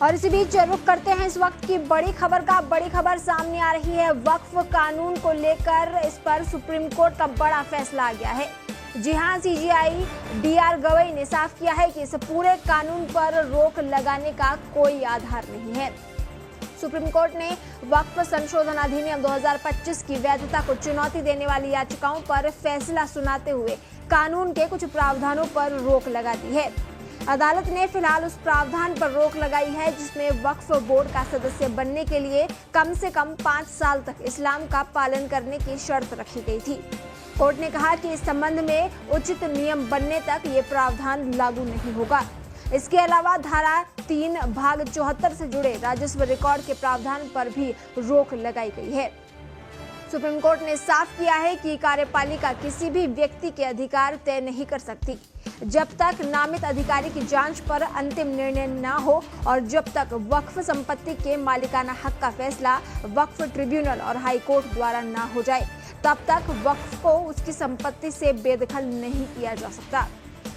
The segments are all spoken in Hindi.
और इसी बीच रुख करते हैं इस वक्त की बड़ी खबर का। बड़ी खबर सामने आ रही है वक्फ कानून को लेकर। इस पर सुप्रीम कोर्ट का बड़ा फैसला आ गया है। जी हां, सीजेआई डीआर गवई ने साफ किया है कि इस पूरे कानून पर रोक लगाने का कोई आधार नहीं है। सुप्रीम कोर्ट ने वक्फ संशोधन अधिनियम 2025 की वैधता को चुनौती देने वाली याचिकाओं पर फैसला सुनाते हुए कानून के कुछ प्रावधानों पर रोक लगा दी है। अदालत ने फिलहाल उस प्रावधान पर रोक लगाई है जिसमें वक्फ बोर्ड का सदस्य बनने के लिए कम से कम 5 साल तक इस्लाम का पालन करने की शर्त रखी गई थी। कोर्ट ने कहा कि इस संबंध में उचित नियम बनने तक ये प्रावधान लागू नहीं होगा। इसके अलावा धारा 3 भाग 74 से जुड़े राजस्व रिकॉर्ड के प्रावधान पर भी रोक लगाई गई है। सुप्रीम कोर्ट ने साफ किया है कि कार्यपालिका किसी भी व्यक्ति के अधिकार तय नहीं कर सकती जब तक नामित अधिकारी की जांच पर अंतिम निर्णय न हो और जब तक वक्फ संपत्ति के मालिकाना हक का फैसला वक्फ ट्रिब्यूनल और हाई कोर्ट द्वारा न हो जाए, तब तक वक्फ को उसकी संपत्ति से बेदखल नहीं किया जा सकता।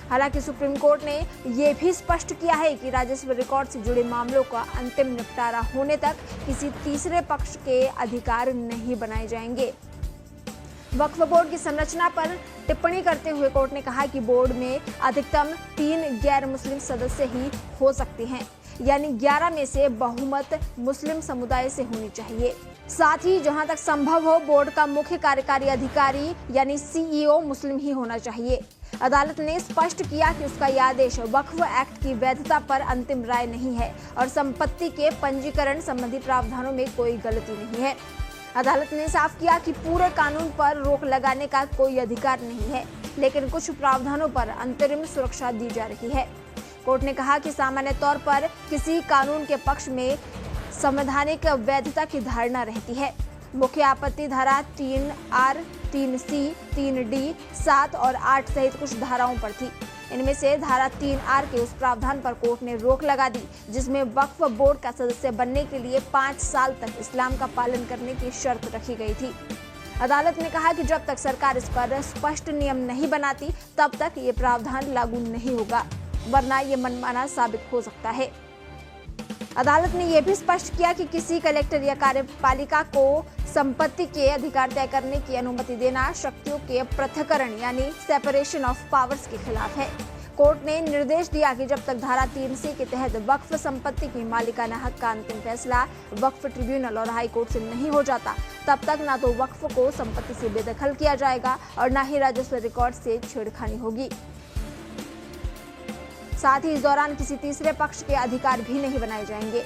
हालांकि सुप्रीम कोर्ट ने ये भी स्पष्ट किया है कि राजस्व रिकॉर्ड से जुड़े मामलों का अंतिम निपटारा होने तक किसी तीसरे पक्ष के अधिकार नहीं बनाए जाएंगे। वक्फ बोर्ड की संरचना पर टिप्पणी करते हुए कोर्ट ने कहा कि बोर्ड में अधिकतम 3 गैर मुस्लिम सदस्य ही हो सकते हैं, यानी 11 में से बहुमत मुस्लिम समुदाय से होनी चाहिए। साथ ही जहां तक संभव हो बोर्ड का मुख्य कार्यकारी अधिकारी यानी सीईओ मुस्लिम ही होना चाहिए। अदालत ने स्पष्ट किया कि उसका यह आदेश वक्फ एक्ट की वैधता पर अंतिम राय नहीं है और संपत्ति के पंजीकरण संबंधी प्रावधानों में कोई गलती नहीं है। अदालत ने साफ किया कि पूरे कानून पर रोक लगाने का कोई अधिकार नहीं है, लेकिन कुछ प्रावधानों पर अंतरिम सुरक्षा दी जा रही है। कोर्ट ने कहा कि सामान्य तौर पर किसी कानून के पक्ष में संवैधानिक वैधता की धारणा रहती है। मुख्य आपत्ति धारा 3R, 3C, 3D, 7 और 8 सहित कुछ धाराओं पर थी। इनमें से धारा 3R के उस प्रावधान पर कोर्ट ने रोक लगा दी जिसमें वक्फ बोर्ड का सदस्य बनने के लिए 5 साल तक इस्लाम का पालन करने की शर्त रखी गई थी। अदालत ने कहा कि जब तक सरकार इस पर स्पष्ट नियम नहीं बनाती तब तक ये प्रावधान लागू नहीं होगा, वरना ये मनमाना साबित हो सकता है। अदालत ने यह भी स्पष्ट किया कि किसी कलेक्टर या कार्यपालिका को संपत्ति के अधिकार तय करने की अनुमति देना शक्तियों के पृथक्करण यानी सेपरेशन ऑफ पावर्स के खिलाफ है। कोर्ट ने निर्देश दिया कि जब तक धारा 3C के तहत वक्फ संपत्ति की मालिकाना हक का अंतिम फैसला वक्फ ट्रिब्यूनल और हाई कोर्ट से नहीं हो जाता, तब तक न तो वक्फ को संपत्ति से बेदखल किया जाएगा और न ही राजस्व रिकॉर्ड से छेड़खानी होगी। साथ ही इस दौरान किसी तीसरे पक्ष के अधिकार भी नहीं बनाए जाएंगे।